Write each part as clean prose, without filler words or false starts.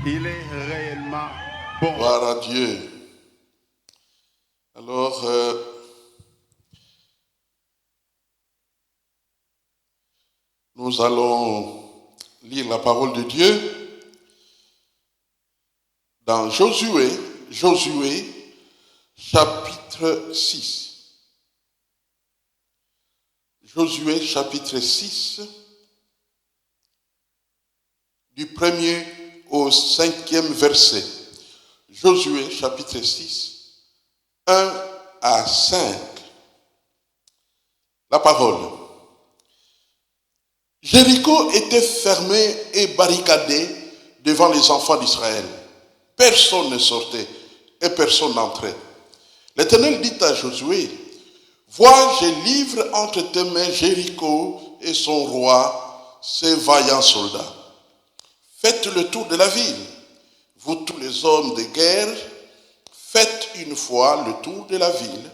Il est réellement bon. Gloire à Dieu. Alors, nous allons lire la parole de Dieu dans Josué chapitre 6. Josué chapitre 6, du 1er au 5e verset. Josué chapitre 6, 1 à 5. La parole. Jéricho était fermé et barricadé devant les enfants d'Israël. Personne ne sortait et personne n'entrait. L'Éternel dit à Josué, vois, je livre entre tes mains Jéricho et son roi, ses vaillants soldats. Faites le tour de la ville. Vous tous les hommes de guerre, faites une fois le tour de la ville.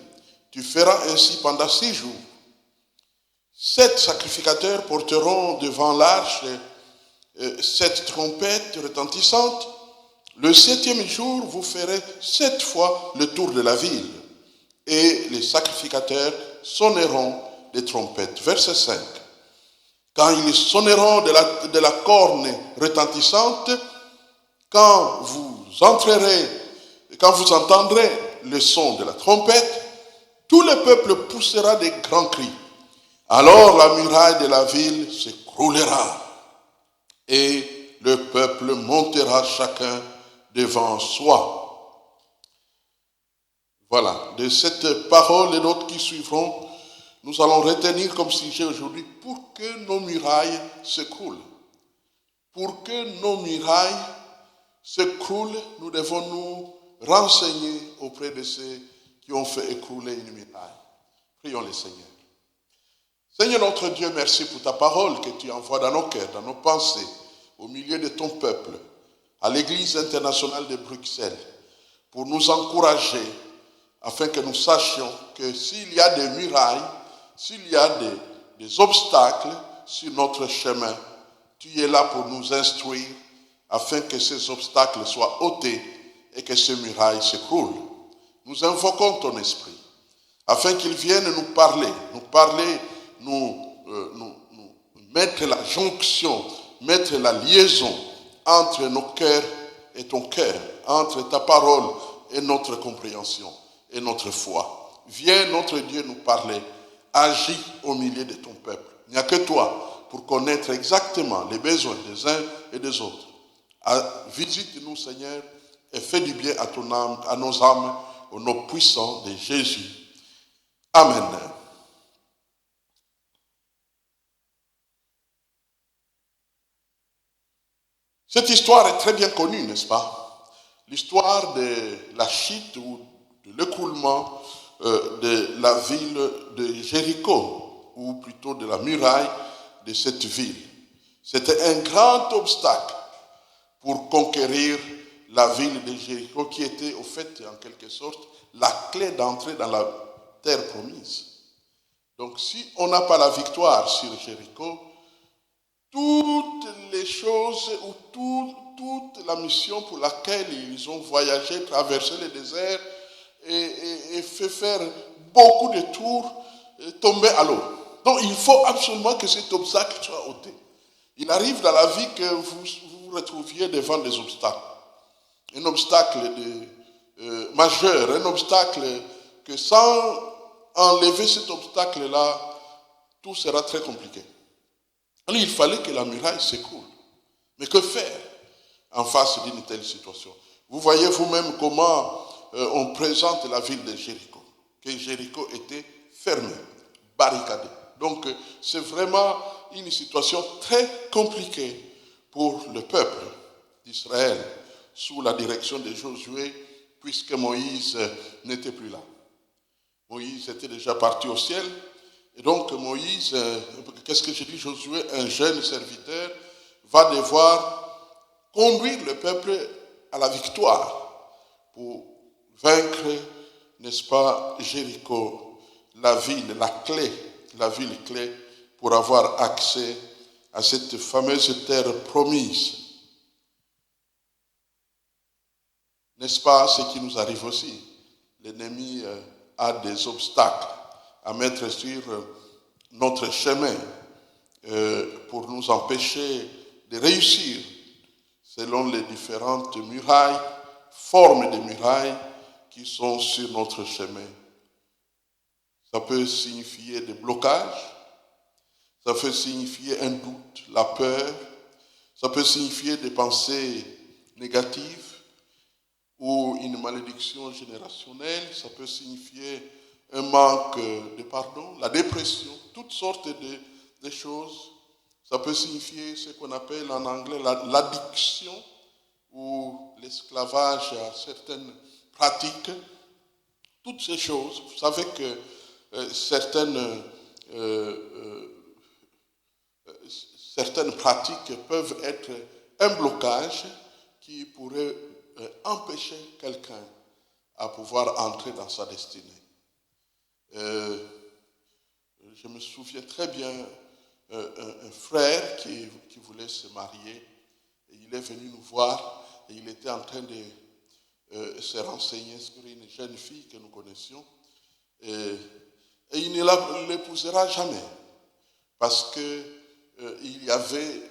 Tu feras ainsi pendant 6 jours. 7 sacrificateurs porteront devant l'arche 7 trompettes retentissantes. Le 7e jour, vous ferez 7 fois le tour de la ville. Et les sacrificateurs sonneront des trompettes. Verset 5. Quand ils sonneront de la corne retentissante, quand vous entendrez le son de la trompette, tout le peuple poussera des grands cris. Alors la muraille de la ville s'écroulera et le peuple montera chacun devant soi. Voilà, de cette parole et d'autres qui suivront, nous allons retenir comme sujet aujourd'hui, pour que nos murailles s'écroulent. Pour que nos murailles s'écroulent, nous devons nous renseigner auprès de ceux qui ont fait écrouler une muraille. Prions le Seigneur. Seigneur notre Dieu, merci pour ta parole que tu envoies dans nos cœurs, dans nos pensées, au milieu de ton peuple, à l'Église internationale de Bruxelles, pour nous encourager, afin que nous sachions que s'il y a des murailles, s'il y a des obstacles sur notre chemin, tu es là pour nous instruire, afin que ces obstacles soient ôtés et que ces murailles s'écroulent. Nous invoquons ton esprit, afin qu'il vienne nous parler, nous mettre la jonction, mettre la liaison entre nos cœurs et ton cœur, entre ta parole et notre compréhension et notre foi. Viens, notre Dieu, nous parler. Agis au milieu de ton peuple. Il n'y a que toi pour connaître exactement les besoins des uns et des autres. Visite-nous, Seigneur, et fais du bien à ton âme, à nos âmes, au nom puissant de Jésus. Amen. Cette histoire est très bien connue, n'est-ce pas? L'histoire de la chute ou de l'écroulement de la ville de Jéricho, ou plutôt de la muraille de cette ville. C'était un grand obstacle pour conquérir la ville de Jéricho, qui était au fait, en quelque sorte, la clé d'entrée dans la terre promise. Donc si on n'a pas la victoire sur Jéricho, toutes les choses ou toute la mission pour laquelle ils ont voyagé, traversé le désert et fait faire beaucoup de tours, tomber à l'eau. Donc il faut absolument que cet obstacle soit ôté. Il arrive dans la vie que vous vous retrouviez devant des obstacles. Un obstacle majeur, un obstacle que sans enlever cet obstacle-là, tout sera très compliqué. Alors il fallait que la muraille s'écroule. Mais que faire en face d'une telle situation? Vous voyez vous-même comment on présente la ville de Jéricho. Que Jéricho était fermée, barricadée. Donc c'est vraiment une situation très compliquée pour le peuple d'Israël, sous la direction de Josué, puisque Moïse n'était plus là. Moïse était déjà parti au ciel. Et donc Moïse, qu'est-ce que j'ai dit, Josué, un jeune serviteur, va devoir conduire le peuple à la victoire pour vaincre, n'est-ce pas, Jéricho, la ville clé pour avoir accès à cette fameuse terre promise. N'est-ce pas ce qui nous arrive aussi? L'ennemi a des obstacles à mettre sur notre chemin pour nous empêcher de réussir selon les différentes murailles, formes de murailles qui sont sur notre chemin. Ça peut signifier des blocages, ça peut signifier un doute, la peur, ça peut signifier des pensées négatives ou une malédiction générationnelle, ça peut signifier un manque de pardon, la dépression, toutes sortes de choses. Ça peut signifier ce qu'on appelle en anglais l'addiction ou l'esclavage à certaines pratiques. Toutes ces choses, vous savez que certaines pratiques peuvent être un blocage qui pourrait empêcher quelqu'un à pouvoir entrer dans sa destinée. Je me souviens très bien un frère qui voulait se marier. Et il est venu nous voir et il était en train de se renseigner sur une jeune fille que nous connaissions. Et il ne l'épousera jamais parce qu'il y avait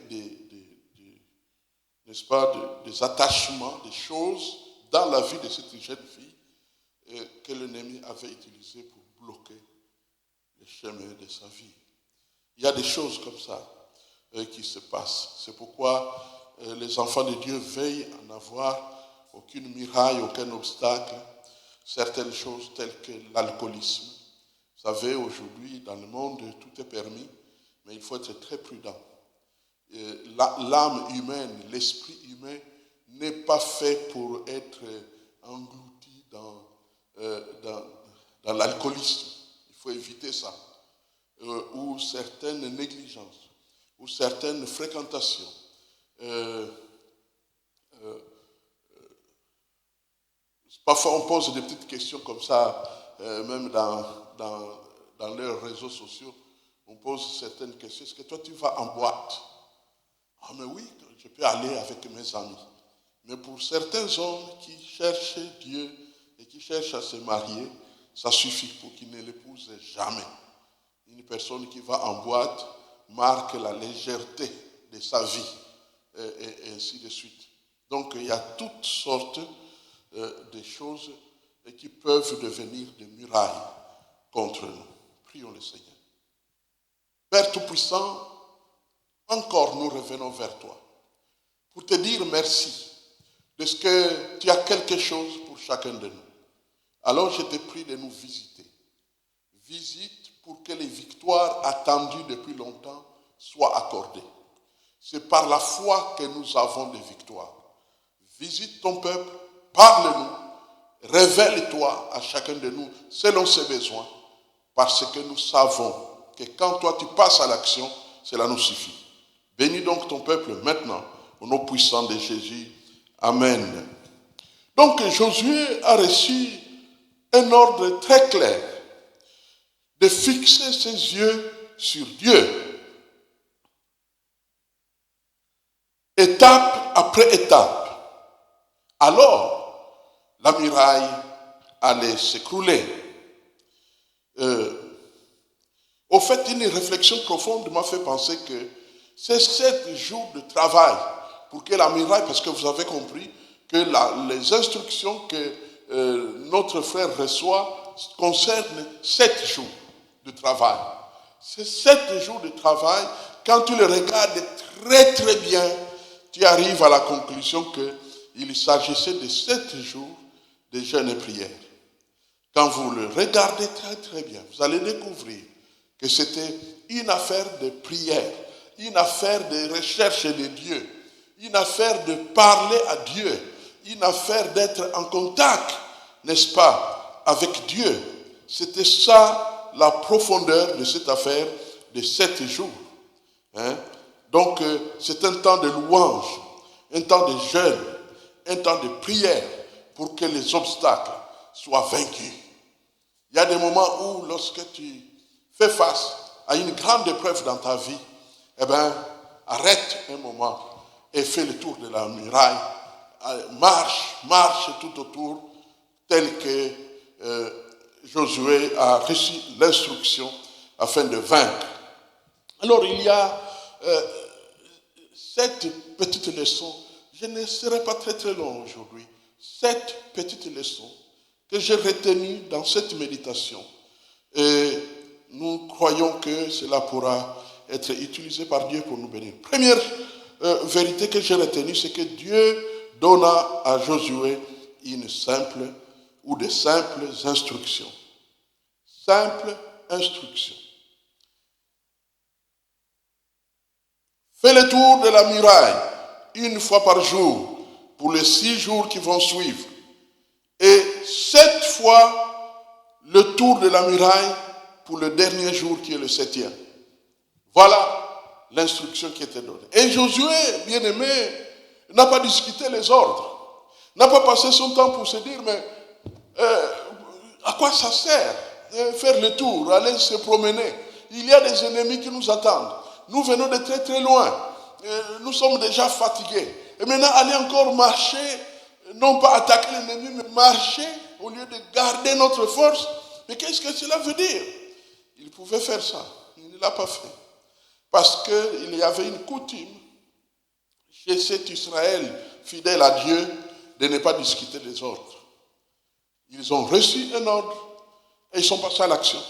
n'est-ce pas, des attachements, des choses dans la vie de cette jeune fille que l'ennemi avait utilisé pour bloquer le chemin de sa vie. Il y a des choses comme ça qui se passent. C'est pourquoi les enfants de Dieu veillent à n'avoir aucune muraille, aucun obstacle, certaines choses telles que l'alcoolisme. Vous savez, aujourd'hui, dans le monde, tout est permis, mais il faut être très prudent. L'âme humaine, l'esprit humain n'est pas fait pour être englouti dans l'alcoolisme. Il faut éviter ça. Ou certaines négligences, ou certaines fréquentations. Parfois on pose des petites questions comme ça, même dans leurs réseaux sociaux, on pose certaines questions. Est-ce que toi tu vas en boîte? Ah mais oui, je peux aller avec mes amis. Mais pour certains hommes qui cherchent Dieu et qui cherchent à se marier, ça suffit pour qu'ils ne l'épousent jamais. Une personne qui va en boîte marque la légèreté de sa vie et ainsi de suite. Donc il y a toutes sortes de choses qui peuvent devenir des murailles contre nous. Prions le Seigneur. Père Tout-Puissant, encore nous revenons vers toi pour te dire merci de ce que tu as quelque chose pour chacun de nous. Alors je te prie de nous visiter. Visite pour que les victoires attendues depuis longtemps soient accordées. C'est par la foi que nous avons des victoires. Visite ton peuple, parle-nous, révèle-toi à chacun de nous selon ses besoins, parce que nous savons que quand toi tu passes à l'action, cela nous suffit. Bénis donc ton peuple maintenant, au nom puissant de Jésus. Amen. Donc Josué a reçu un ordre très clair de fixer ses yeux sur Dieu. Étape après étape. Alors, la muraille allait s'écrouler. Au fait, une réflexion profonde m'a fait penser que c'est 7 jours de travail pour que la muraille, parce que vous avez compris que les instructions que notre frère reçoit concernent 7 jours de travail. Ces 7 jours de travail, quand tu les regardes très très bien, tu arrives à la conclusion qu'il s'agissait de 7 jours de jeûne et prière. Quand vous le regardez très très bien, vous allez découvrir que c'était une affaire de prière, une affaire de recherche de Dieu, une affaire de parler à Dieu, une affaire d'être en contact, n'est-ce pas, avec Dieu. C'était ça la profondeur de cette affaire de 7 jours. Donc, c'est un temps de louange, un temps de jeûne, un temps de prière pour que les obstacles soient vaincus. Il y a des moments où, lorsque tu fais face à une grande épreuve dans ta vie, arrête un moment et fais le tour de la muraille marche tout autour, tel que Josué a reçu l'instruction afin de vaincre. Alors il y a cette petite leçon, je ne serai pas très long aujourd'hui, cette petite leçon que j'ai retenue dans cette méditation. Et nous croyons que cela pourra être utilisé par Dieu pour nous bénir. Première vérité que j'ai retenue, c'est que Dieu donna à Josué une simple ou de simples instructions. Simples instructions. Fais le tour de la muraille une fois par jour pour les 6 jours qui vont suivre. Et 7 fois le tour de la muraille pour le dernier jour qui est le 7e. Voilà l'instruction qui était donnée. Et Josué, bien aimé, n'a pas discuté les ordres. N'a pas passé son temps pour se dire, mais à quoi ça sert faire le tour, aller se promener? Il y a des ennemis qui nous attendent. Nous venons de très très loin. Nous sommes déjà fatigués. Et maintenant, aller encore marcher, non pas attaquer l'ennemi, mais marcher au lieu de garder notre force. Mais qu'est-ce que cela veut dire? Il pouvait faire ça. Il ne l'a pas fait. Parce qu'il y avait une coutume chez cet Israël fidèle à Dieu de ne pas discuter des ordres. Ils ont reçu un ordre et ils sont passés à l'action.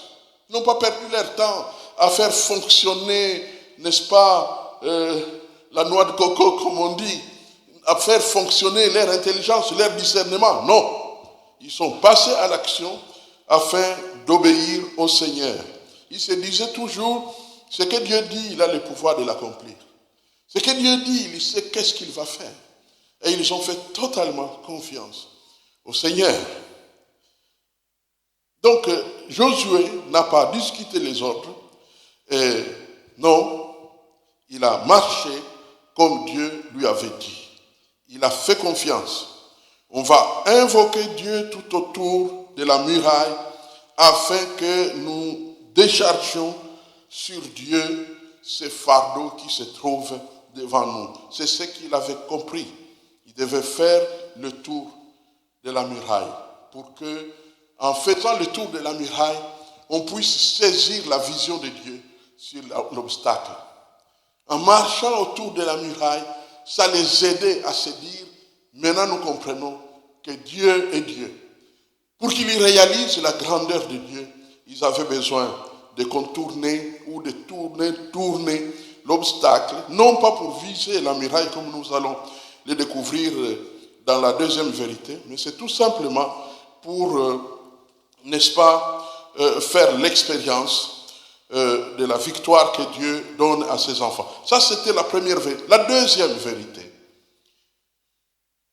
Ils n'ont pas perdu leur temps à faire fonctionner, n'est-ce pas, la noix de coco, comme on dit, à faire fonctionner leur intelligence, leur discernement. Non. Ils sont passés à l'action afin d'obéir au Seigneur. Ils se disaient toujours, ce que Dieu dit, il a le pouvoir de l'accomplir. Ce que Dieu dit, il sait qu'est-ce qu'il va faire. Et ils ont fait totalement confiance au Seigneur. Donc, Josué n'a pas discuté les ordres. Non, il a marché comme Dieu lui avait dit. Il a fait confiance. On va invoquer Dieu tout autour de la muraille afin que nous déchargions sur Dieu ce fardeau qui se trouve devant nous. C'est ce qu'il avait compris. Il devait faire le tour de la muraille pour que, en faisant le tour de la muraille, on puisse saisir la vision de Dieu sur l'obstacle. En marchant autour de la muraille, ça les aidait à se dire, maintenant nous comprenons que Dieu est Dieu. Pour qu'ils réalisent la grandeur de Dieu, ils avaient besoin de contourner ou de tourner l'obstacle, non pas pour viser la muraille comme nous allons le découvrir dans la deuxième vérité, mais c'est tout simplement pour, n'est-ce pas, faire l'expérience de la victoire que Dieu donne à ses enfants. Ça, c'était la première vérité. La deuxième vérité,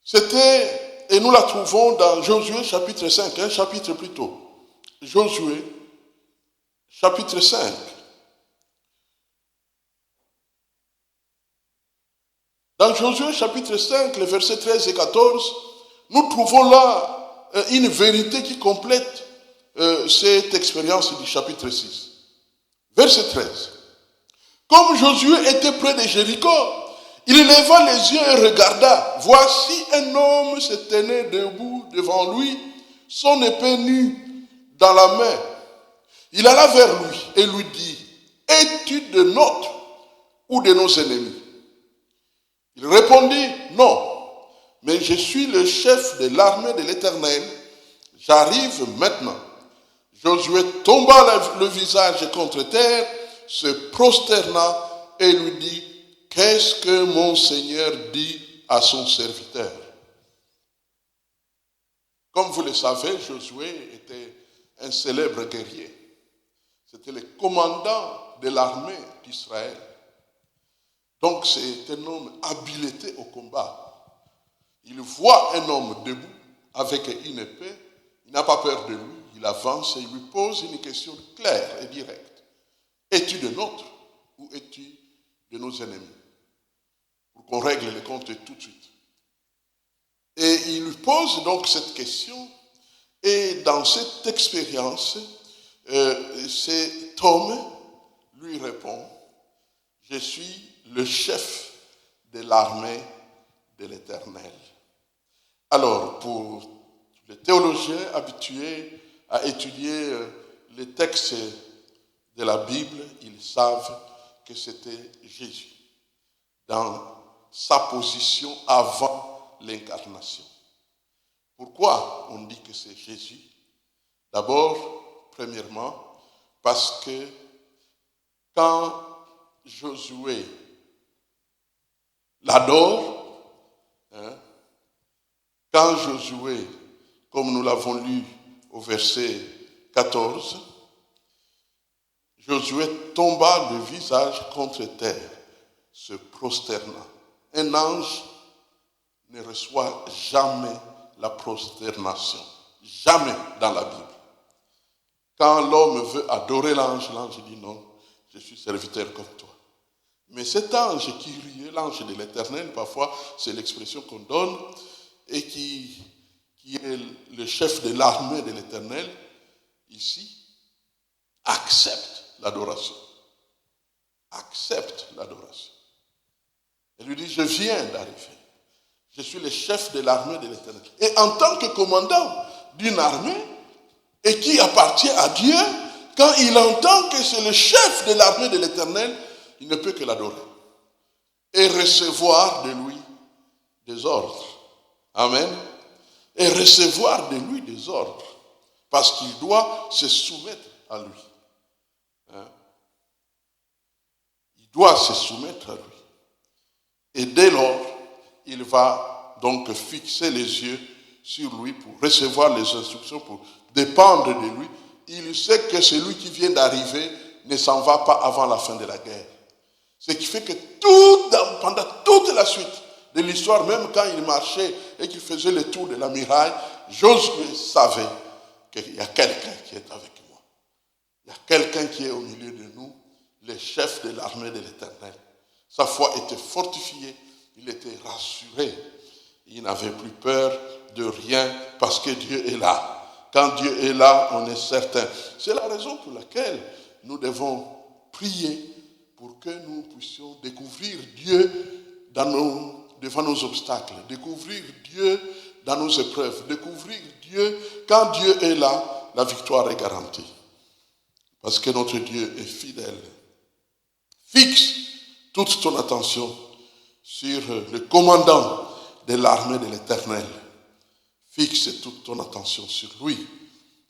c'était, et nous la trouvons dans Josué chapitre 5, un chapitre plus tôt. Josué chapitre 5. Dans Josué chapitre 5, les versets 13 et 14, nous trouvons là une vérité qui complète cette expérience du chapitre 6. Verset 13. Comme Josué était près de Jéricho, il leva les yeux et regarda. Voici un homme se tenait debout devant lui, son épée nue dans la main. Il alla vers lui et lui dit, es-tu de nôtres ou de nos ennemis? Il répondit, non, mais je suis le chef de l'armée de l'Éternel. J'arrive maintenant. Josué tomba le visage contre terre, se prosterna et lui dit, qu'est-ce que mon Seigneur dit à son serviteur? Comme vous le savez, Josué était un célèbre guerrier. C'était le commandant de l'armée d'Israël. Donc c'est un homme habilité au combat. Il voit un homme debout avec une épée, il n'a pas peur de lui, il avance et il lui pose une question claire et directe. Es-tu de nôtres ou es-tu de nos ennemis? Pour qu'on règle les comptes tout de suite. Et il lui pose donc cette question et dans cette expérience, cet homme lui répond, je suis le chef de l'armée de l'Éternel. Alors, pour les théologiens habitués à étudier les textes de la Bible, ils savent que c'était Jésus dans sa position avant l'incarnation. Pourquoi on dit que c'est Jésus? D'abord, premièrement, parce que quand Josué l'adore, quand Josué, comme nous l'avons lu au verset 14, Josué tomba le visage contre terre, se prosterna. Un ange ne reçoit jamais la prosternation, jamais dans la Bible. Quand l'homme veut adorer l'ange, l'ange dit non, je suis serviteur comme toi. Mais cet ange qui riait, l'ange de l'Éternel, parfois c'est l'expression qu'on donne, et qui est le chef de l'armée de l'Éternel, ici, accepte l'adoration. Accepte l'adoration. Il lui dit, je viens d'arriver. Je suis le chef de l'armée de l'Éternel. Et en tant que commandant d'une armée, et qui appartient à Dieu, quand il entend que c'est le chef de l'armée de l'Éternel, il ne peut que l'adorer. Et recevoir de lui des ordres. Amen. Et recevoir de lui des ordres. Parce qu'il doit se soumettre à lui. Il doit se soumettre à lui. Et dès lors, il va donc fixer les yeux sur lui pour recevoir les instructions, pour dépendre de lui. Il sait que celui qui vient d'arriver ne s'en va pas avant la fin de la guerre. Ce qui fait que pendant toute la suite de l'histoire, même quand il marchait et qu'il faisait le tour de la muraille, Josué savait qu'il y a quelqu'un qui est avec moi. Il y a quelqu'un qui est au milieu de nous, le chef de l'armée de l'Éternel. Sa foi était fortifiée, il était rassuré. Il n'avait plus peur de rien parce que Dieu est là. Quand Dieu est là, on est certain. C'est la raison pour laquelle nous devons prier pour que nous puissions découvrir Dieu devant nos obstacles, découvrir Dieu dans nos épreuves, découvrir Dieu. Quand Dieu est là, la victoire est garantie. Parce que notre Dieu est fidèle. Fixe toute ton attention sur le commandant de l'armée de l'Éternel. Fixe toute ton attention sur lui,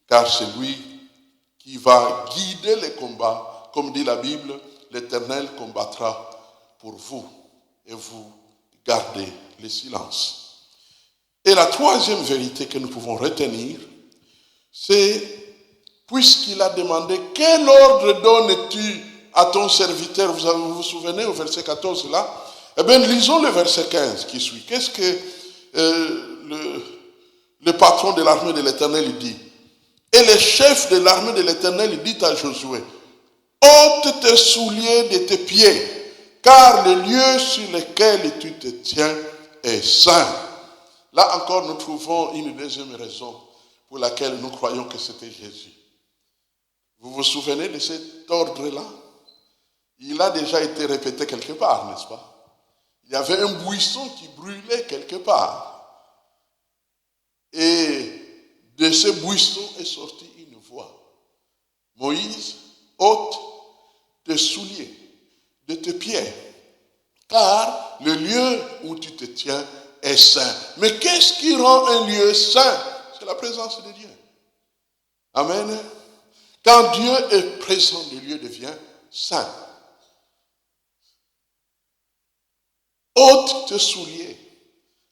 car c'est lui qui va guider les combats. Comme dit la Bible, l'Éternel combattra pour vous et vous gardez le silence. Et la troisième vérité que nous pouvons retenir, c'est, puisqu'il a demandé, quel ordre donnes-tu à ton serviteur? Vous vous souvenez au verset 14 là? Eh bien, lisons le verset 15 qui suit. Qu'est-ce que le patron de l'armée de l'Éternel dit? Et le chef de l'armée de l'Éternel dit à Josué, ôte tes souliers de tes pieds, car le lieu sur lequel tu te tiens est saint. Là encore, nous trouvons une deuxième raison pour laquelle nous croyons que c'était Jésus. Vous vous souvenez de cet ordre-là? Il a déjà été répété quelque part, n'est-ce pas? Il y avait un buisson qui brûlait quelque part. Et de ce buisson est sortie une voix. Moïse, ôte tes souliers de tes pieds, car le lieu où tu te tiens est saint. Mais qu'est-ce qui rend un lieu saint? C'est la présence de Dieu. Amen. Quand Dieu est présent, le lieu devient saint. Ôte tes souliers,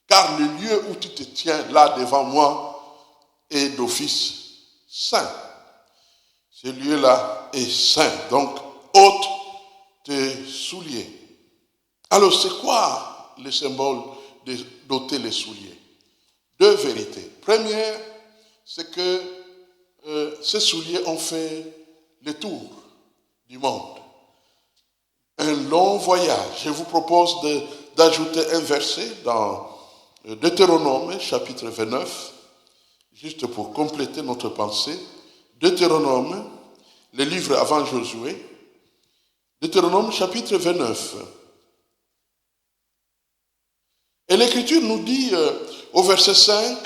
car le lieu où tu te tiens là devant moi est d'office saint. Ce lieu-là est saint. Donc, ôte tes souliers. Alors, c'est quoi le symbole d'ôter les souliers? Deux vérités. Première, c'est que ces souliers ont fait le tour du monde. Un long voyage. Je vous propose d'ajouter un verset dans Deutéronome, chapitre 29, juste pour compléter notre pensée. Deutéronome, le livre avant Josué. Deutéronome, chapitre 29. Et l'Écriture nous dit au verset 5,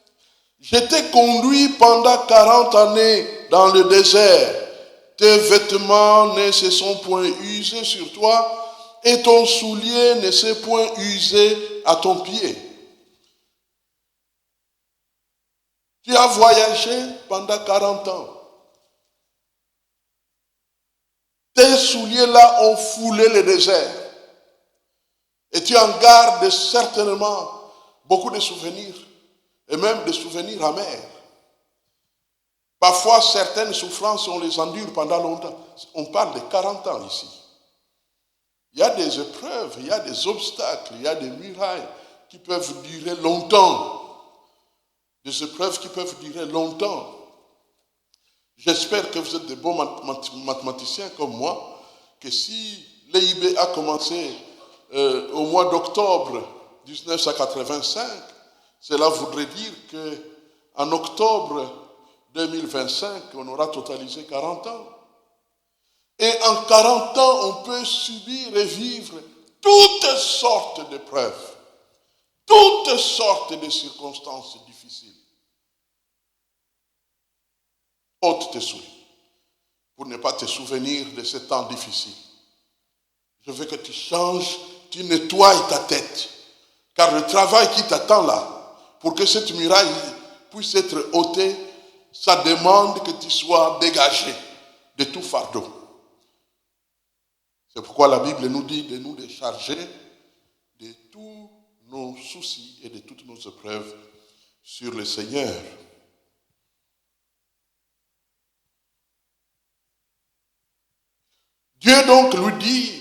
« J'étais conduit pendant 40 années dans le désert. Tes vêtements ne se sont point usés sur toi et ton soulier ne s'est point usé à ton pied. » Tu as voyagé pendant 40 ans. Tes souliers-là ont foulé le désert. Et tu en gardes certainement beaucoup de souvenirs, et même des souvenirs amers. Parfois, certaines souffrances, on les endure pendant longtemps. On parle de 40 ans ici. Il y a des épreuves, il y a des obstacles, il y a des murailles qui peuvent durer longtemps. Des épreuves qui peuvent durer longtemps. J'espère que vous êtes de bons mathématiciens comme moi, que si l'EIB a commencé au mois d'octobre 1985, cela voudrait dire qu'en octobre 2025, on aura totalisé 40 ans. Et en 40 ans, on peut subir et vivre toutes sortes d'épreuves, toutes sortes de circonstances difficiles. Ôte tes souliers pour ne pas te souvenir de ce temps difficile. Je veux que tu changes, tu nettoies ta tête. Car le travail qui t'attend là, pour que cette muraille puisse être ôtée, ça demande que tu sois dégagé de tout fardeau. C'est pourquoi la Bible nous dit de nous décharger de tous nos soucis et de toutes nos épreuves sur le Seigneur. Dieu donc lui dit,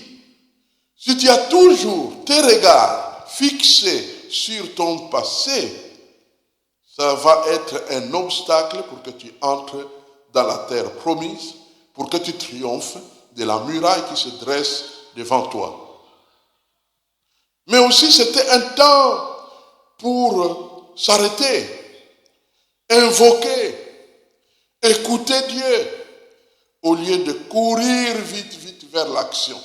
si tu as toujours tes regards fixés sur ton passé, ça va être un obstacle pour que tu entres dans la terre promise, pour que tu triomphes de la muraille qui se dresse devant toi. Mais aussi c'était un temps pour s'arrêter, invoquer, écouter Dieu, au lieu de courir vite vers l'action.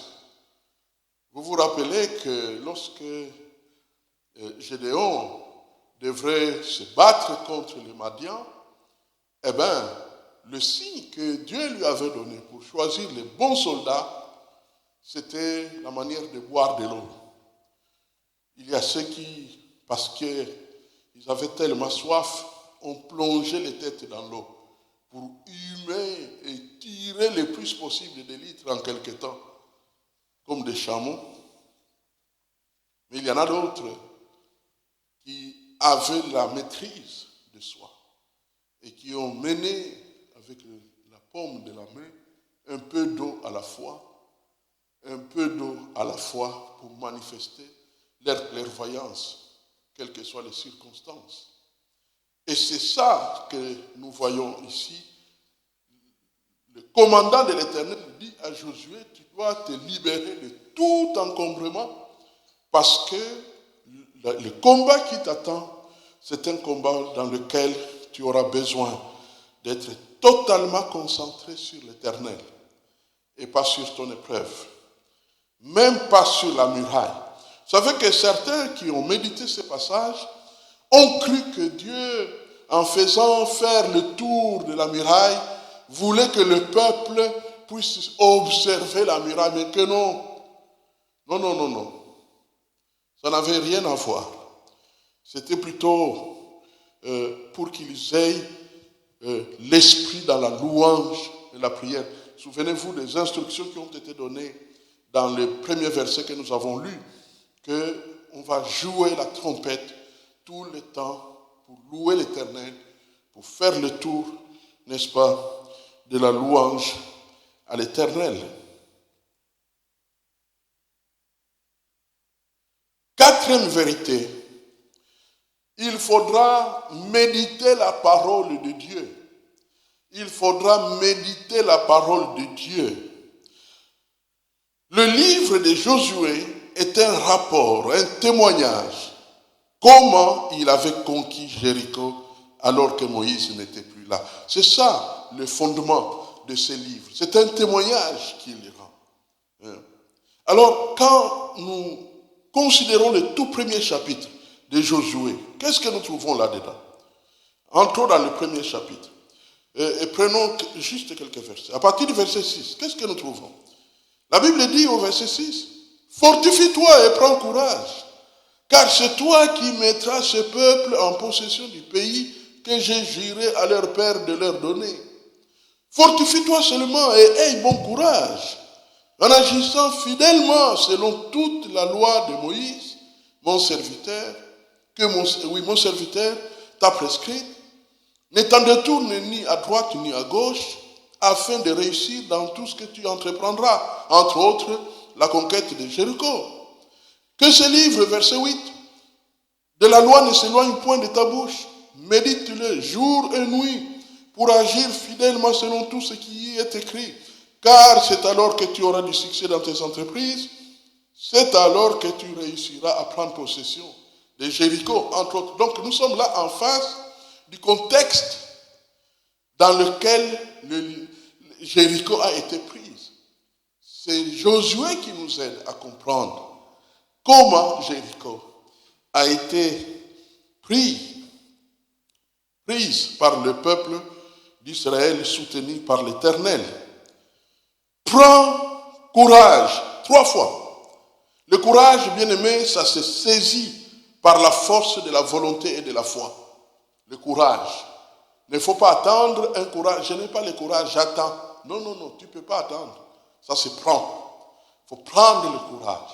Vous vous rappelez que lorsque Gédéon devrait se battre contre les Madians, eh bien, le signe que Dieu lui avait donné pour choisir les bons soldats, c'était la manière de boire de l'eau. Il y a ceux qui, parce qu'ils avaient tellement soif, ont plongé les têtes dans l'eau pour humer et tirer le plus possible de litres en quelque temps, comme des chameaux. Mais il y en a d'autres qui avaient la maîtrise de soi et qui ont mené avec la paume de la main un peu d'eau à la fois, pour manifester leur clairvoyance, quelles que soient les circonstances. Et c'est ça que nous voyons ici. Le commandant de l'Éternel dit à Josué, tu dois te libérer de tout encombrement parce que le combat qui t'attend, c'est un combat dans lequel tu auras besoin d'être totalement concentré sur l'Éternel et pas sur ton épreuve, même pas sur la muraille. Vous savez que certains qui ont médité ce passage ont cru que Dieu, en faisant faire le tour de la muraille, voulait que le peuple puisse observer la muraille, mais que non. Non. Ça n'avait rien à voir. C'était plutôt pour qu'ils aient l'esprit dans la louange et la prière. Souvenez-vous des instructions qui ont été données dans le premier verset que nous avons lu, qu'on va jouer la trompette tout le temps pour louer l'Éternel, pour faire le tour, n'est-ce pas, de la louange à l'Éternel. Quatrième vérité, il faudra méditer la parole de Dieu. Il faudra méditer la parole de Dieu. Le livre de Josué est un rapport, un témoignage. Comment il avait conquis Jéricho alors que Moïse n'était plus là. C'est ça le fondement de ce livre. C'est un témoignage qu'il rend. Alors, quand nous considérons le tout premier chapitre de Josué, qu'est-ce que nous trouvons là-dedans? Entrons dans le premier chapitre et prenons juste quelques versets. À partir du verset 6, qu'est-ce que nous trouvons? La Bible dit au verset 6, « Fortifie-toi et prends courage, car c'est toi qui mettras ce peuple en possession du pays que j'ai juré à leur père de leur donner. Fortifie-toi seulement et aie bon courage, en agissant fidèlement selon toute la loi de Moïse, mon serviteur, mon serviteur t'a prescrite. Ne t'en détourne ni à droite ni à gauche, afin de réussir dans tout ce que tu entreprendras, entre autres la conquête de Jéricho. Que ce livre, verset 8, de la loi ne s'éloigne point de ta bouche. Médite-le jour et nuit pour agir fidèlement selon tout ce qui y est écrit. Car c'est alors que tu auras du succès dans tes entreprises. C'est alors que tu réussiras à prendre possession de Jéricho, entre autres. Donc nous sommes là en face du contexte dans lequel Jéricho a été prise. C'est Josué qui nous aide à comprendre comment Jéricho a été prise par le peuple d'Israël soutenu par l'Éternel. Prends courage, 3 fois. Le courage, bien aimé, ça se saisit par la force de la volonté et de la foi. Le courage. Il ne faut pas attendre un courage. Je n'ai pas le courage, j'attends. Non, non, non, tu ne peux pas attendre. Ça se prend. Il faut prendre le courage.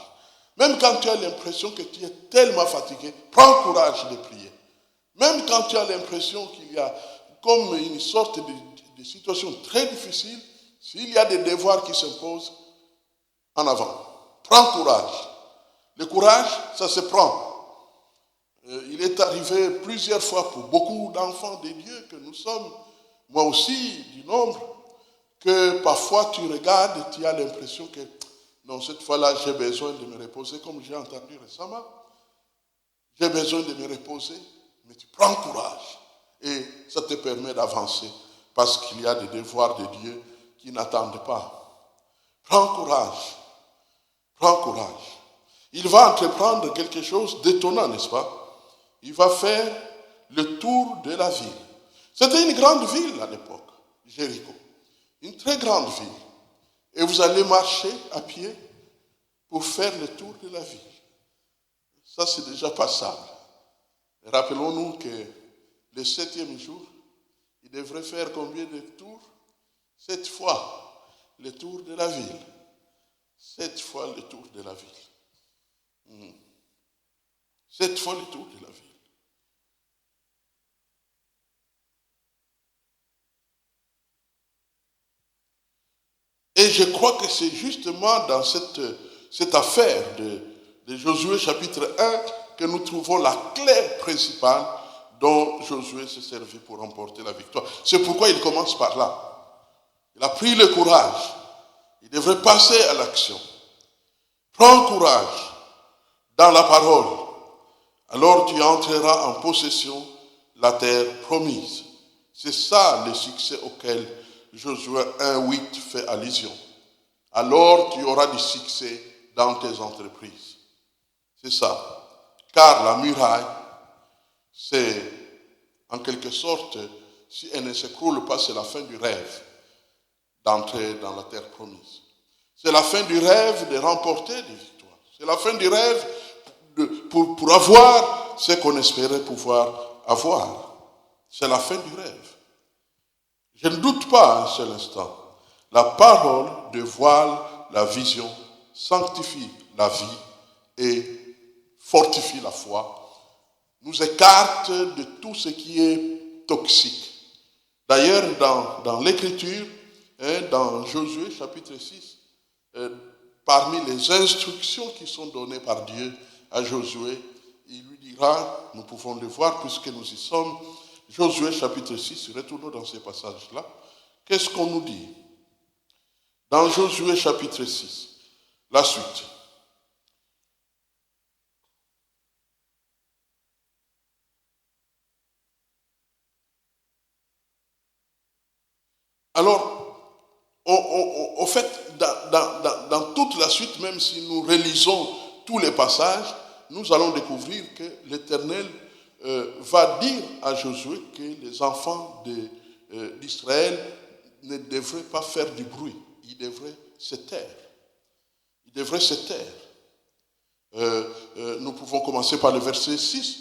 Même quand tu as l'impression que tu es tellement fatigué, prends courage de prier. Même quand tu as l'impression qu'il y a comme une sorte de situation très difficile, s'il y a des devoirs qui s'imposent, en avant. Prends courage. Le courage, ça se prend. Il est arrivé plusieurs fois pour beaucoup d'enfants de Dieu que nous sommes, moi aussi du nombre, que parfois tu regardes et tu as l'impression que non, cette fois-là, j'ai besoin de me reposer, comme j'ai entendu récemment. J'ai besoin de me reposer, mais tu prends courage et ça te permet d'avancer parce qu'il y a des devoirs de Dieu qui n'attendent pas. Prends courage. Prends courage. Il va entreprendre quelque chose d'étonnant, n'est-ce pas? Il va faire le tour de la ville. C'était une grande ville à l'époque, Jéricho. Une très grande ville. Et vous allez marcher à pied pour faire le tour de la ville. Ça, c'est déjà passable. Rappelons-nous que le 7e jour, il devrait faire combien de tours? 7 fois le tour de la ville. 7 fois le tour de la ville. 7 fois le tour de la ville. Et je crois que c'est justement dans cette affaire de Josué chapitre 1 que nous trouvons la clé principale dont Josué s'est servi pour remporter la victoire. C'est pourquoi il commence par là. Il a pris le courage. Il devrait passer à l'action. Prends courage dans la parole. Alors tu entreras en possession de la terre promise. C'est ça le succès auquel Josué 1,8 fait allusion. Alors tu auras du succès dans tes entreprises. C'est ça. Car la muraille, c'est en quelque sorte, si elle ne s'écroule pas, c'est la fin du rêve d'entrer dans la terre promise. C'est la fin du rêve de remporter des victoires. C'est la fin du rêve pour avoir ce qu'on espérait pouvoir avoir. C'est la fin du rêve. Je ne doute pas un seul instant. La parole dévoile la vision, sanctifie la vie et fortifie la foi, nous écarte de tout ce qui est toxique. D'ailleurs, dans l'Écriture, dans Josué chapitre 6, parmi les instructions qui sont données par Dieu à Josué, il lui dira, nous pouvons le voir puisque nous y sommes, Josué chapitre 6, retournons dans ces passages-là. Qu'est-ce qu'on nous dit? Dans Josué chapitre 6, la suite. Alors, au fait, dans toute la suite, même si nous relisons tous les passages, nous allons découvrir que l'Éternel va dire à Josué que les enfants d'Israël ne devraient pas faire du bruit. Ils devraient se taire. Ils devraient se taire. Nous pouvons commencer par le verset 6.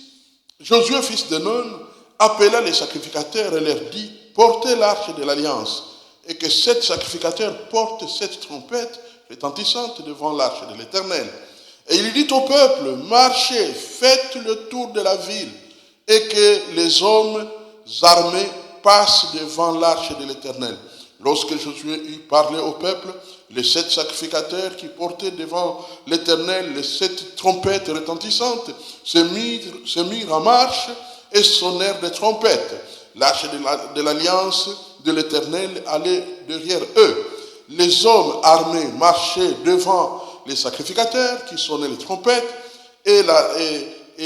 Josué, fils de Nun, appela les sacrificateurs et leur dit, portez l'arche de l'alliance, et que 7 sacrificateurs portent 7 trompettes retentissantes devant l'arche de l'Éternel. Et il dit au peuple, marchez, faites le tour de la ville, et que les hommes armés passent devant l'arche de l'Éternel. Lorsque Josué eut parlé au peuple, les 7 sacrificateurs qui portaient devant l'Éternel les 7 trompettes retentissantes se mirent en marche et sonnèrent des trompettes. L'arche de l'alliance de l'Éternel allait derrière eux. Les hommes armés marchaient devant les sacrificateurs qui sonnaient les trompettes et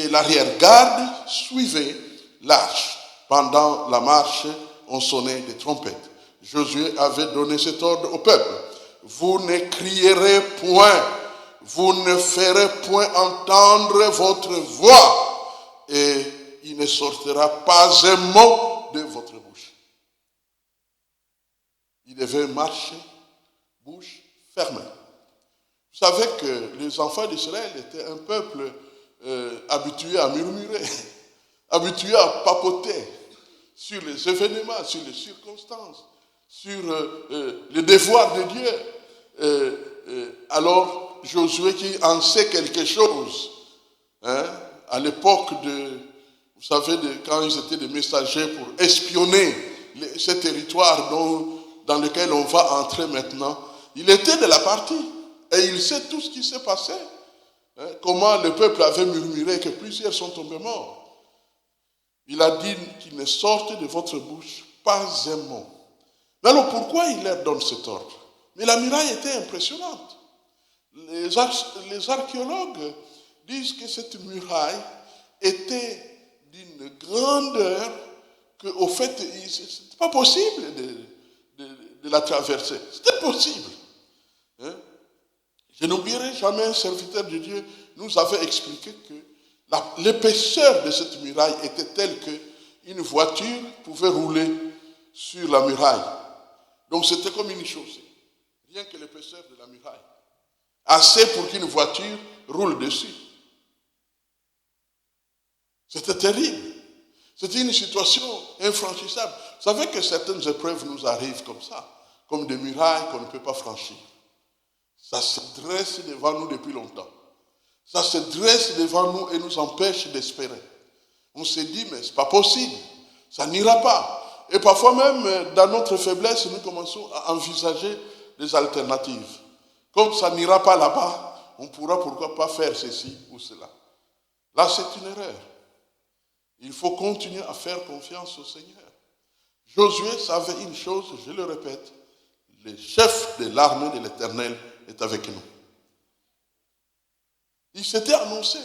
l'arrière-garde suivait l'arche. Pendant la marche, on sonnait des trompettes. Josué avait donné cet ordre au peuple. Vous ne crierez point, vous ne ferez point entendre votre voix, et il ne sortira pas un mot de votre bouche. Il devait marcher, bouche fermée. Vous savez que les enfants d'Israël étaient un peuple habitué à murmurer, habitué à papoter sur les événements, sur les circonstances, sur les devoirs de Dieu. Alors, Josué qui en sait quelque chose, à l'époque vous savez, quand ils étaient des messagers pour espionner ce territoire dans lequel on va entrer maintenant, il était de la partie et il sait tout ce qui s'est passé. Comment le peuple avait murmuré que plusieurs sont tombés morts. Il a dit qu'il ne sorte de votre bouche pas un mot. Mais alors pourquoi il leur donne cet ordre? Mais la muraille était impressionnante. Les archéologues disent que cette muraille était d'une grandeur qu'au fait, ce n'était pas possible de la traverser. C'était possible. Je n'oublierai jamais un serviteur de Dieu nous avait expliqué que l'épaisseur de cette muraille était telle qu'une voiture pouvait rouler sur la muraille. Donc c'était comme une chaussée. Rien que l'épaisseur de la muraille. Assez pour qu'une voiture roule dessus. C'était terrible. C'était une situation infranchissable. Vous savez que certaines épreuves nous arrivent comme ça, comme des murailles qu'on ne peut pas franchir. Ça se dresse devant nous depuis longtemps. Ça se dresse devant nous et nous empêche d'espérer. On se dit, mais ce n'est pas possible. Ça n'ira pas. Et parfois même, dans notre faiblesse, nous commençons à envisager des alternatives. Comme ça n'ira pas là-bas, on pourra pourquoi pas faire ceci ou cela. Là, c'est une erreur. Il faut continuer à faire confiance au Seigneur. Josué savait une chose, je le répète, le chef de l'armée de l'Éternel est avec nous. Il s'était annoncé.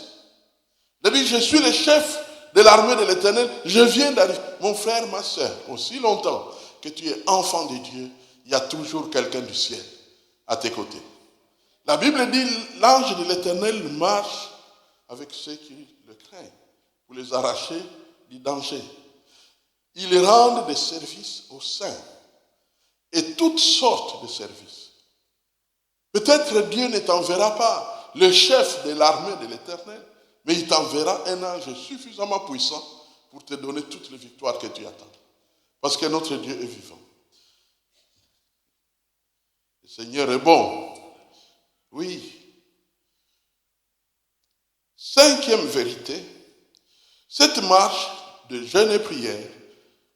Il a dit, je suis le chef de l'armée de l'Éternel, je viens d'arriver. Mon frère, ma soeur, aussi longtemps que tu es enfant de Dieu, il y a toujours quelqu'un du ciel à tes côtés. La Bible dit, l'ange de l'Éternel marche avec ceux qui le craignent pour les arracher du danger. Ils rendent des services aux saints et toutes sortes de services. Peut-être Dieu ne t'enverra pas le chef de l'armée de l'Éternel, mais il t'enverra un ange suffisamment puissant pour te donner toutes les victoires que tu attends. Parce que notre Dieu est vivant. Le Seigneur est bon. Oui. 5e vérité, cette marche de jeûne et prière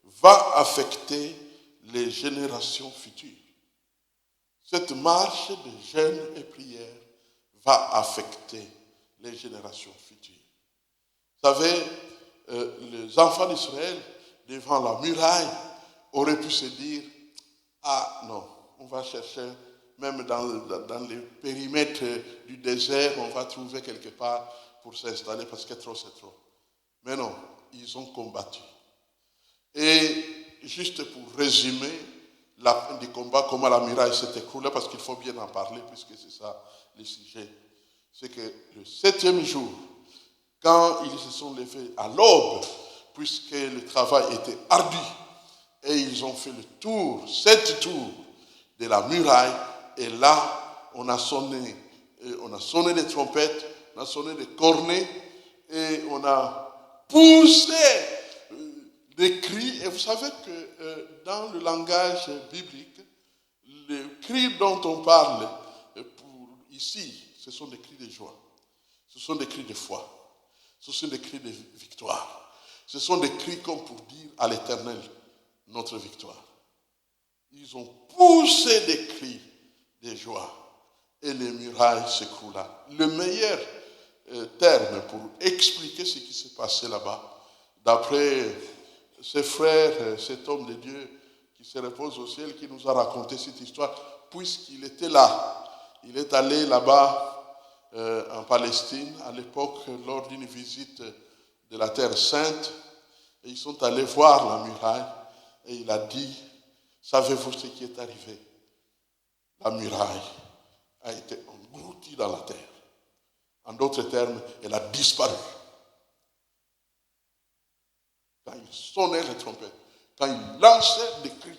va affecter les générations futures. Cette marche de jeûne et prière va affecter les générations futures. Vous savez, les enfants d'Israël, devant la muraille, auraient pu se dire, ah non, on va chercher, même dans les périmètres du désert, on va trouver quelque part pour s'installer parce que trop c'est trop. Mais non, ils ont combattu. Et juste pour résumer la fin du combat, comment la muraille s'est écroulée, parce qu'il faut bien en parler puisque c'est ça le sujet. c'est que le 7e jour, quand ils se sont levés à l'aube, puisque le travail était ardu, et ils ont fait le tour, 7 tours de la muraille, et là, on a sonné des trompettes, on a sonné des cornets, et on a poussé des cris. Et vous savez que dans le langage biblique, les cris dont on parle ici, ce sont des cris de joie, ce sont des cris de foi, ce sont des cris de victoire, ce sont des cris comme pour dire à l'Éternel notre victoire. Ils ont poussé des cris de joie et les murailles s'écroula. Le meilleur terme pour expliquer ce qui s'est passé là-bas, d'après ses frères, cet homme de Dieu qui se repose au ciel, qui nous a raconté cette histoire, puisqu'il était là. Il est allé là-bas en Palestine à l'époque lors d'une visite de la Terre Sainte, et ils sont allés voir la muraille et il a dit, savez-vous ce qui est arrivé? La muraille a été engloutie dans la terre. En d'autres termes, elle a disparu. Quand il sonnait les trompettes, quand il lançait des cris,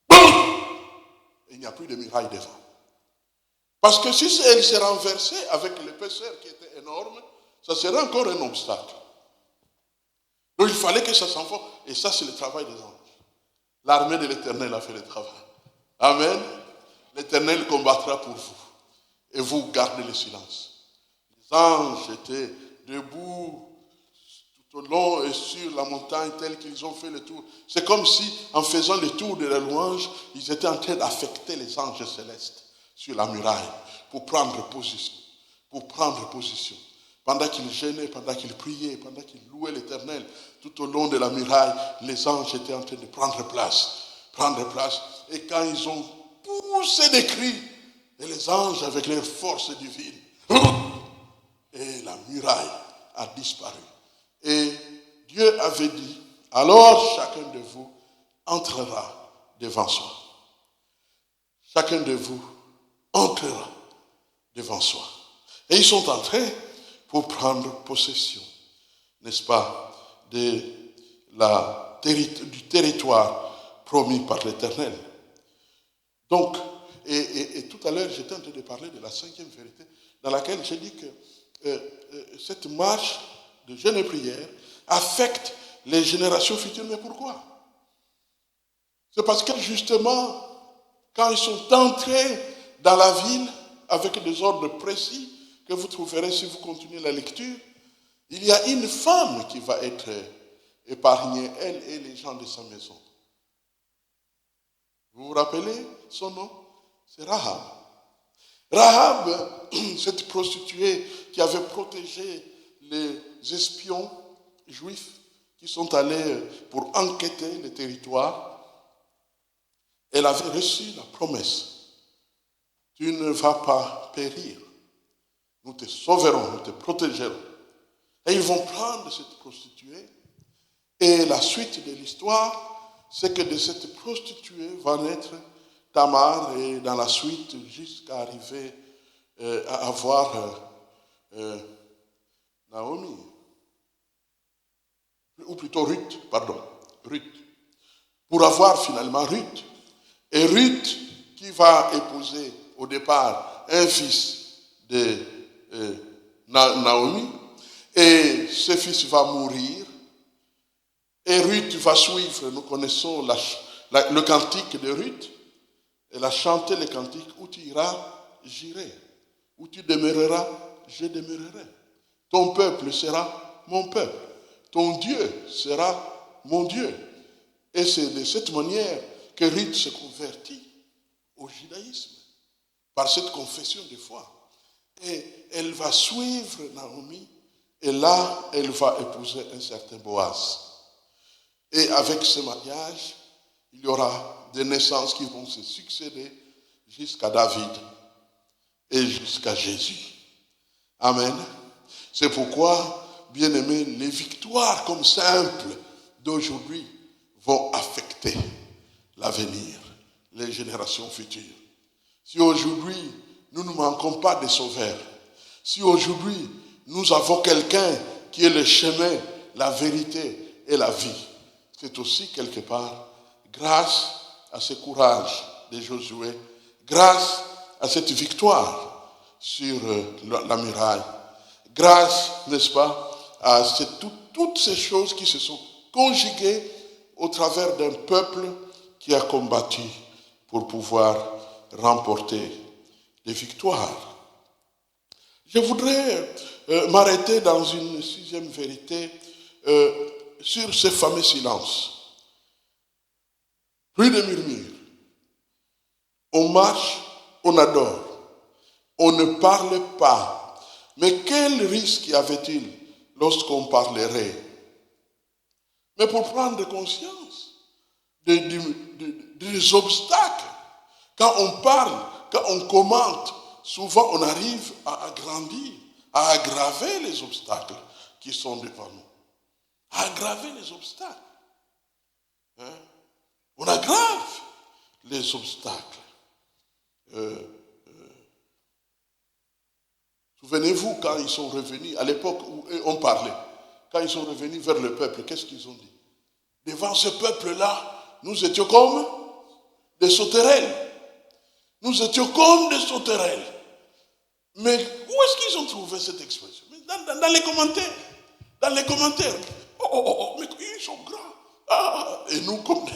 boum, il n'y a plus de muraille devant. Parce que si elle s'est renversée avec l'épaisseur qui était énorme, ça serait encore un obstacle. Donc il fallait que ça s'enfonce. Et ça, c'est le travail des anges. L'armée de l'Éternel a fait le travail. Amen. L'Éternel combattra pour vous. Et vous gardez le silence. Les anges étaient debout tout au long et sur la montagne telle qu'ils ont fait le tour. C'est comme si, en faisant le tour de la louange, ils étaient en train d'affecter les anges célestes sur la muraille pour prendre position. Pendant qu'ils gênaient, pendant qu'ils priaient, pendant qu'ils louaient l'Éternel, tout au long de la muraille, les anges étaient en train de prendre place. Et quand ils ont poussé des cris, et les anges avec leur force divine, et la muraille a disparu. Et Dieu avait dit, alors chacun de vous entrera devant soi. Chacun de vous entrera devant soi. Et ils sont entrés pour prendre possession, n'est-ce pas, du territoire promis par l'Éternel. Donc, et tout à l'heure, j'étais en train de parler de la 5e vérité, dans laquelle j'ai dit que cette marche de jeûne et prière affecte les générations futures. Mais pourquoi? C'est parce que justement, quand ils sont entrés dans la ville avec des ordres précis que vous trouverez si vous continuez la lecture, il y a une femme qui va être épargnée, elle et les gens de sa maison. Vous vous rappelez son nom? C'est Rahab. Rahab, cette prostituée qui avait protégé les espions juifs qui sont allés pour enquêter le territoire, elle avait reçu la promesse. Tu ne vas pas périr. Nous te sauverons, nous te protégerons. Et ils vont prendre cette prostituée. Et la suite de l'histoire, c'est que de cette prostituée va naître Tamar et dans la suite jusqu'à arriver à avoir Naomi. Ou plutôt Ruth. Pour avoir finalement Ruth. Et Ruth qui va épouser au départ un fils de Naomi, et ce fils va mourir, et Ruth va suivre, nous connaissons le cantique de Ruth, elle a chanté le cantique, où tu iras, j'irai, où tu demeureras, je demeurerai, ton peuple sera mon peuple, ton Dieu sera mon Dieu. Et c'est de cette manière que Ruth se convertit au judaïsme, par cette confession de foi. Et elle va suivre Naomi, et là, elle va épouser un certain Boaz. Et avec ce mariage, il y aura des naissances qui vont se succéder jusqu'à David et jusqu'à Jésus. Amen. C'est pourquoi, bien aimés, les victoires comme simples d'aujourd'hui vont affecter l'avenir, les générations futures. Si aujourd'hui, nous ne manquons pas de sauveurs, Si aujourd'hui, nous avons quelqu'un qui est le chemin, la vérité et la vie, c'est aussi quelque part grâce à ce courage de Josué, grâce à cette victoire sur la muraille, grâce, n'est-ce pas, à toutes ces choses qui se sont conjuguées au travers d'un peuple qui a combattu pour pouvoir remporter des victoires. Je voudrais m'arrêter dans une sixième vérité sur ce fameux silence. Plus de murmures. On marche, on adore. On ne parle pas. Mais quel risque y avait-il lorsqu'on parlerait? Mais pour prendre conscience des obstacles, quand on parle, quand on commente, souvent on arrive à agrandir, à aggraver les obstacles qui sont devant nous. À aggraver les obstacles. Hein? On aggrave les obstacles. Souvenez-vous quand ils sont revenus, à l'époque où on parlait, quand ils sont revenus vers le peuple, qu'est-ce qu'ils ont dit? Devant ce peuple-là, nous étions comme des sauterelles. Nous étions comme des sauterelles. Mais où est-ce qu'ils ont trouvé cette expression? Dans les commentaires. Dans les commentaires. Oh, mais ils sont grands. Et nous comme des...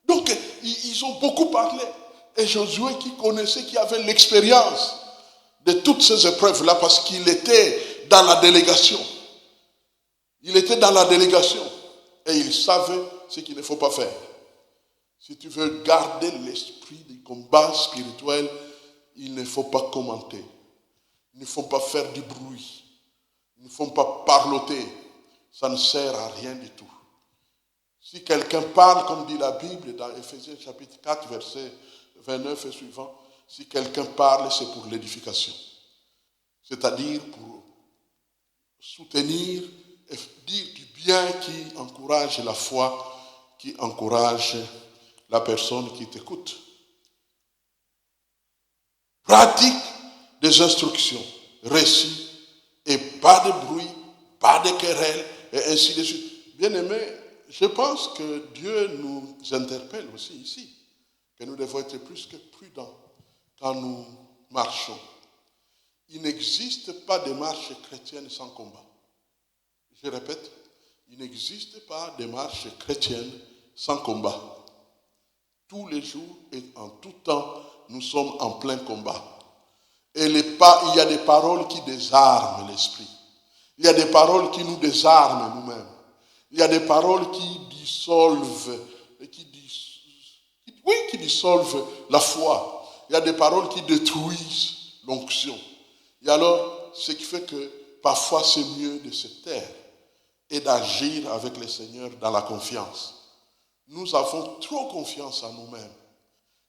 Donc, ils ont beaucoup parlé. Et Josué qui connaissait, qui avait l'expérience de toutes ces épreuves-là, parce qu'il était dans la délégation. Il était dans la délégation. Et il savait ce qu'il ne faut pas faire. Si tu veux garder l'esprit du combat spirituel, il ne faut pas commenter. Il ne faut pas faire du bruit. Il ne faut pas parloter. Ça ne sert à rien du tout. Si quelqu'un parle, comme dit la Bible dans Éphésiens chapitre 4, verset 29 et suivant, si quelqu'un parle, c'est pour l'édification. C'est-à-dire pour soutenir et dire du bien qui encourage la foi, qui encourage la personne qui t'écoute. Pratique des instructions, récit, et pas de bruit, pas de querelle, et ainsi de suite. Bien-aimés, je pense que Dieu nous interpelle aussi ici, que nous devons être plus que prudents quand nous marchons. Il n'existe pas de marche chrétienne sans combat. Je répète, il n'existe pas de marche chrétienne sans combat. Tous les jours et en tout temps, nous sommes en plein combat. Et il y a des paroles qui désarment l'esprit. Il y a des paroles qui nous désarment nous-mêmes. Il y a des paroles qui dissolvent, qui dissolvent la foi. Il y a des paroles qui détruisent l'onction. Et alors, ce qui fait que parfois c'est mieux de se taire et d'agir avec le Seigneur dans la confiance. Nous avons trop confiance en nous-mêmes.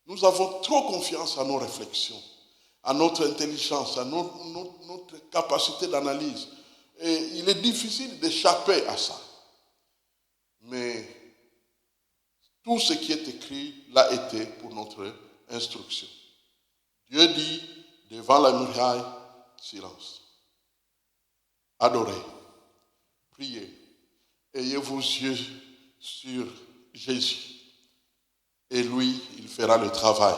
Nous avons trop confiance à nos réflexions, à notre intelligence, à notre capacité d'analyse. Et il est difficile d'échapper à ça. Mais tout ce qui est écrit l'a été pour notre instruction. Dieu dit, devant la muraille, silence. Adorez, priez, ayez vos yeux sur Jésus. Et lui, il fera le travail.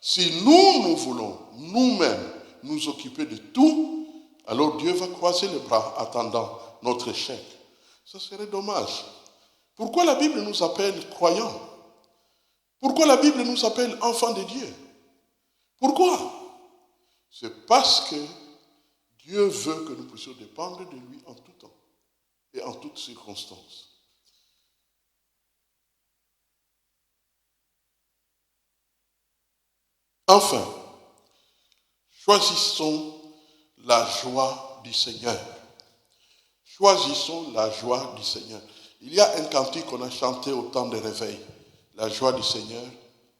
Si nous voulons nous-mêmes nous occuper de tout, alors Dieu va croiser les bras attendant notre échec. Ça serait dommage. Pourquoi la Bible nous appelle croyants? Pourquoi la Bible nous appelle enfants de Dieu? Pourquoi? C'est parce que Dieu veut que nous puissions dépendre de lui en tout temps et en toutes circonstances. Enfin, choisissons la joie du Seigneur. Choisissons la joie du Seigneur. Il y a un cantique qu'on a chanté au temps de réveil. La joie du Seigneur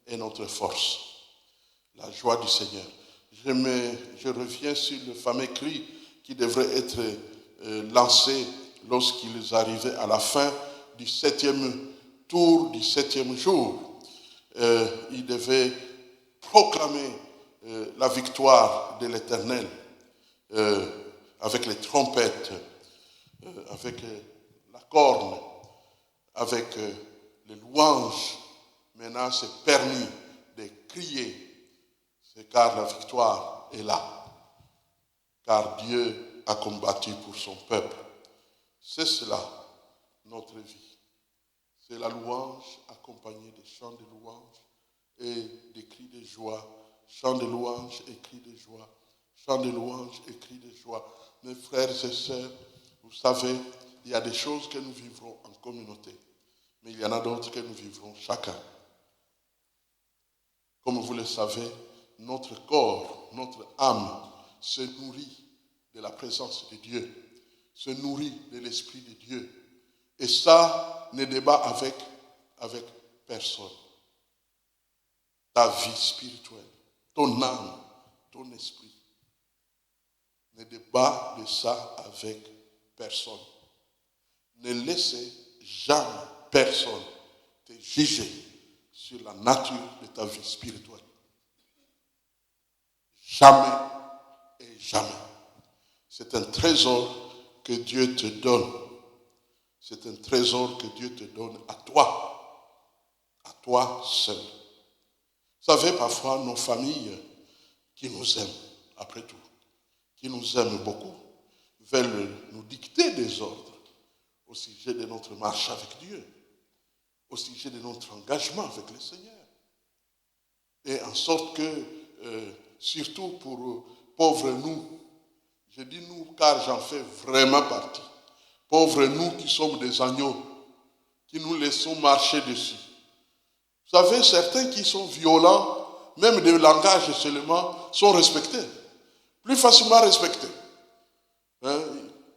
est notre force. La joie du Seigneur. Je reviens sur le fameux cri qui devrait être lancé lorsqu'ils arrivaient à la fin du 7e tour, du 7e jour. Ils devaient proclamer la victoire de l'Éternel. avec les trompettes, avec la corne, avec les louanges. Maintenant, c'est permis de crier, c'est car la victoire est là. Car Dieu a combattu pour son peuple. C'est cela, notre vie. C'est la louange accompagnée des chants de louange et des cris de joie. Chants de louange et cris de joie. Chants de louange et cris de joie. Mes frères et sœurs, vous savez, il y a des choses que nous vivrons en communauté. Mais il y en a d'autres que nous vivrons chacun. Comme vous le savez, notre corps, notre âme se nourrit de la présence de Dieu, se nourrit de l'Esprit de Dieu. Et ça ne débat avec personne. Ta vie spirituelle, ton âme, ton esprit, ne débat de ça avec personne. Ne laissez jamais personne te juger sur la nature de ta vie spirituelle. Jamais et jamais. C'est un trésor que Dieu te donne. C'est un trésor que Dieu te donne à toi seul. Vous savez, parfois, nos familles qui nous aiment, après tout, qui nous aiment beaucoup, veulent nous dicter des ordres au sujet de notre marche avec Dieu, au sujet de notre engagement avec le Seigneur. Et en sorte que, surtout pour pauvres nous, je dis nous car j'en fais vraiment partie, pauvres nous qui sommes des agneaux, qui nous laissons marcher dessus. Vous savez, certains qui sont violents, même de langage seulement, sont respectés. Plus facilement respectés. Hein?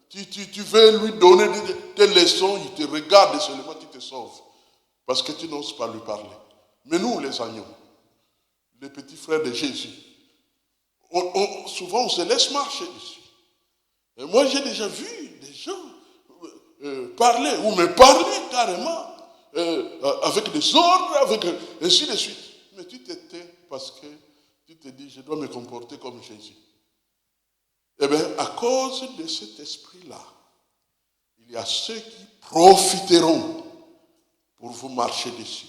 Tu veux lui donner des leçons, il te regarde seulement, tu te sauves. Parce que tu n'oses pas lui parler. Mais nous, les agneaux, les petits frères de Jésus, souvent on se laisse marcher dessus. Et moi, j'ai déjà vu des gens parler, ou me parler carrément, avec des ordres, avec ainsi de suite. Mais tu te tais parce que tu te dis, je dois me comporter comme Jésus. Eh bien, à cause de cet esprit-là, il y a ceux qui profiteront pour vous marcher dessus.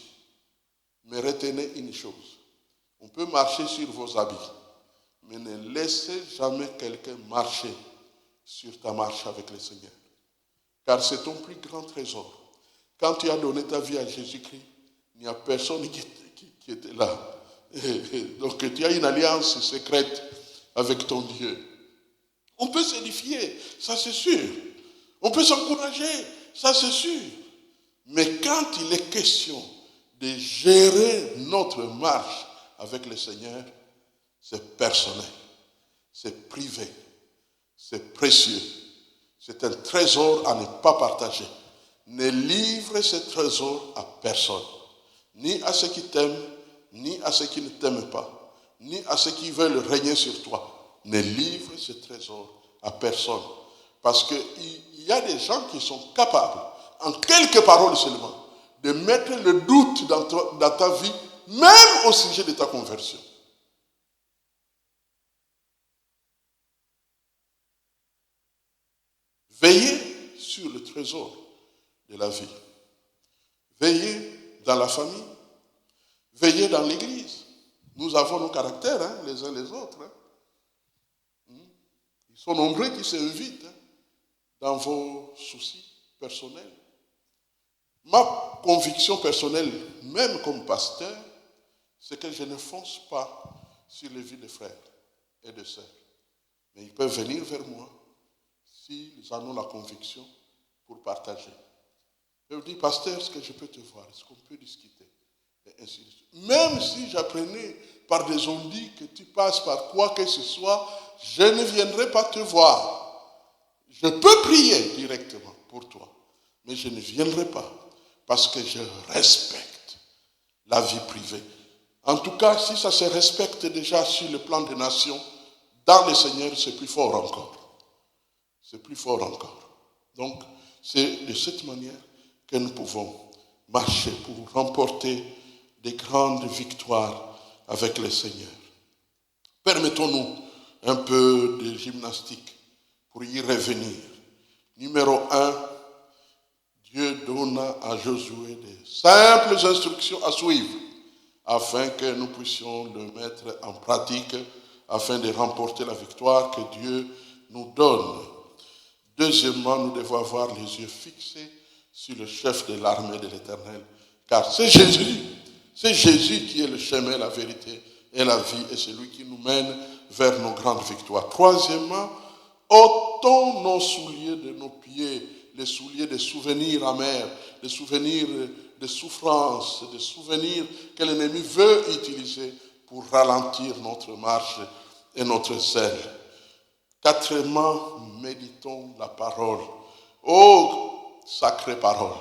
Mais retenez une chose, on peut marcher sur vos habits, mais ne laissez jamais quelqu'un marcher sur ta marche avec le Seigneur. Car c'est ton plus grand trésor. Quand tu as donné ta vie à Jésus-Christ, il n'y a personne qui était là. Donc tu as une alliance secrète avec ton Dieu. On peut s'édifier, ça c'est sûr. On peut s'encourager, ça c'est sûr. Mais quand il est question de gérer notre marche avec le Seigneur, c'est personnel, c'est privé, c'est précieux. C'est un trésor à ne pas partager. Ne livre ce trésor à personne. Ni à ceux qui t'aiment, ni à ceux qui ne t'aiment pas, ni à ceux qui veulent régner sur toi. Ne livre ce trésor à personne. Parce qu'il y a des gens qui sont capables, en quelques paroles seulement, de mettre le doute dans ta vie, même au sujet de ta conversion. Veillez sur le trésor de la vie. Veillez dans la famille. Veillez dans l'église. Nous avons nos caractères, hein, les uns les autres. Hein. Ils sont nombreux qui s'invitent dans vos soucis personnels. Ma conviction personnelle, même comme pasteur, c'est que je ne fonce pas sur les vies de frères et de sœurs. Mais ils peuvent venir vers moi s'ils en ont la conviction pour partager. Je vous dis, pasteur, est-ce que je peux te voir? Est-ce qu'on peut discuter? Et ainsi de suite. Même si j'apprenais par des ondits que tu passes par quoi que ce soit, je ne viendrai pas te voir. Je peux prier directement pour toi, mais je ne viendrai pas parce que je respecte la vie privée. En tout cas, si ça se respecte déjà sur le plan des nations, dans le Seigneur, c'est plus fort encore. C'est plus fort encore. Donc, c'est de cette manière que nous pouvons marcher pour remporter des grandes victoires avec le Seigneur. Permettons-nous un peu de gymnastique pour y revenir. Numéro 1, Dieu donna à Josué des simples instructions à suivre afin que nous puissions le mettre en pratique, afin de remporter la victoire que Dieu nous donne. Deuxièmement, nous devons avoir les yeux fixés sur le chef de l'armée de l'Éternel, car c'est Jésus qui est le chemin, la vérité et la vie, et c'est lui qui nous mène vers nos grandes victoires. Troisièmement, ôtons nos souliers de nos pieds, les souliers des souvenirs amers, des souvenirs de souffrance, des souvenirs que l'ennemi veut utiliser pour ralentir notre marche et notre zèle. Quatrièmement, méditons la parole. Oh, sacrée parole.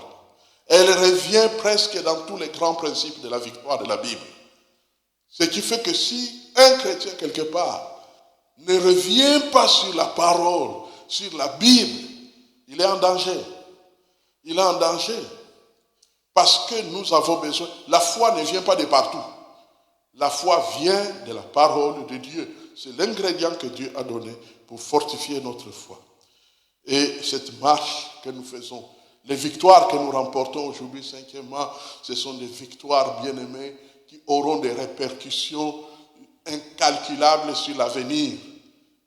Elle revient presque dans tous les grands principes de la victoire de la Bible. Ce qui fait que si un chrétien quelque part ne revient pas sur la parole, sur la Bible, il est en danger. Il est en danger. Parce que nous avons besoin. La foi ne vient pas de partout. La foi vient de la parole de Dieu. C'est l'ingrédient que Dieu a donné pour fortifier notre foi. Et cette marche que nous faisons, les victoires que nous remportons aujourd'hui, cinquièmement, ce sont des victoires bien-aimées qui auront des répercussions incalculables sur l'avenir.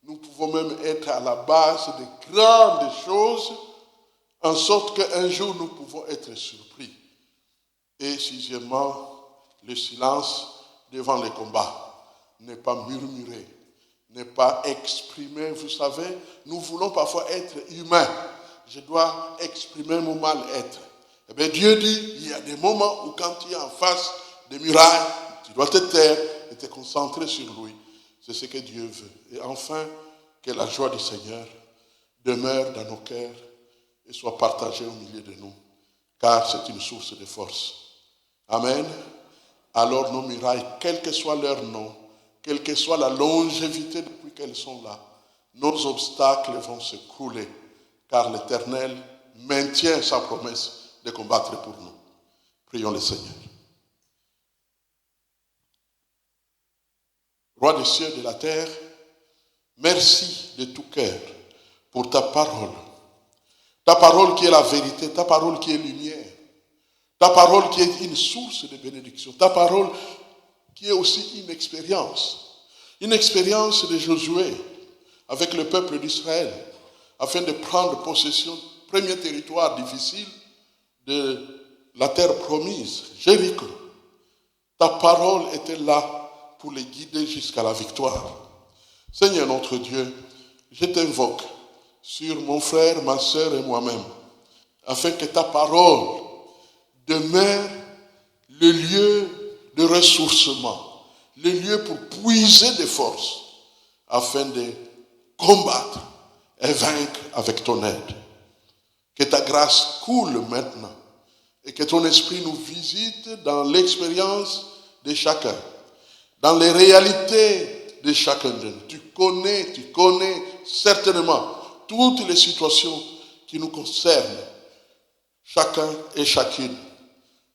Nous pouvons même être à la base de grandes choses, en sorte qu'un jour nous pouvons être surpris. Et sixièmement, le silence devant les combats. Ne pas murmurer, ne pas exprimer. Vous savez, nous voulons parfois être humains. Je dois exprimer mon mal-être. Eh bien, Dieu dit, il y a des moments où quand tu es en face des murailles, tu dois te taire et te concentrer sur lui. C'est ce que Dieu veut. Et enfin, que la joie du Seigneur demeure dans nos cœurs et soit partagée au milieu de nous, car c'est une source de force. Amen. Alors nos murailles, quel que soit leur nom, quelle que soit la longévité depuis qu'elles sont là, nos obstacles vont se couler, car l'Éternel maintient sa promesse de combattre pour nous. Prions le Seigneur. Roi des cieux et de la terre, merci de tout cœur pour ta parole. Ta parole qui est la vérité, ta parole qui est lumière, ta parole qui est une source de bénédiction, ta parole qui est aussi une expérience de Josué avec le peuple d'Israël, afin de prendre possession du premier territoire difficile de la terre promise, Jéricho. Ta parole était là pour les guider jusqu'à la victoire. Seigneur notre Dieu, je t'invoque sur mon frère, ma sœur et moi-même, afin que ta parole demeure le lieu de ressourcement, le lieu pour puiser des forces, afin de combattre et vaincre avec ton aide. Que ta grâce coule maintenant et que ton esprit nous visite dans l'expérience de chacun, dans les réalités de chacun de nous. Tu connais certainement toutes les situations qui nous concernent, chacun et chacune.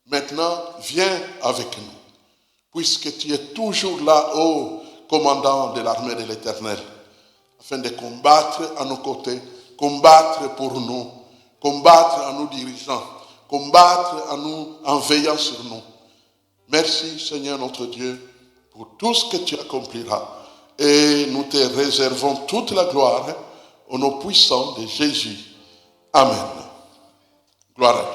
Maintenant, viens avec nous, puisque tu es toujours là, ô commandant de l'armée de l'Éternel, afin de combattre à nos côtés, combattre pour nous, combattre à nos dirigeants, combattre à nous en veillant sur nous. Merci Seigneur notre Dieu pour tout ce que tu accompliras. Et nous te réservons toute la gloire au nom puissant de Jésus. Amen. Gloire à Dieu.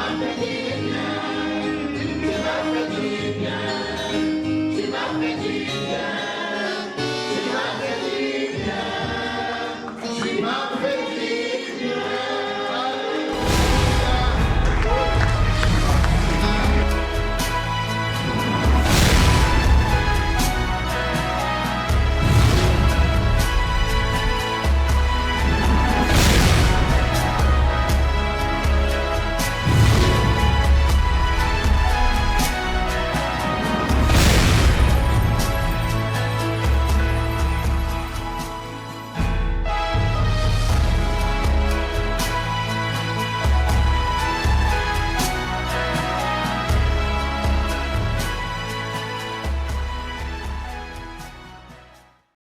Tu m'as fait du bien.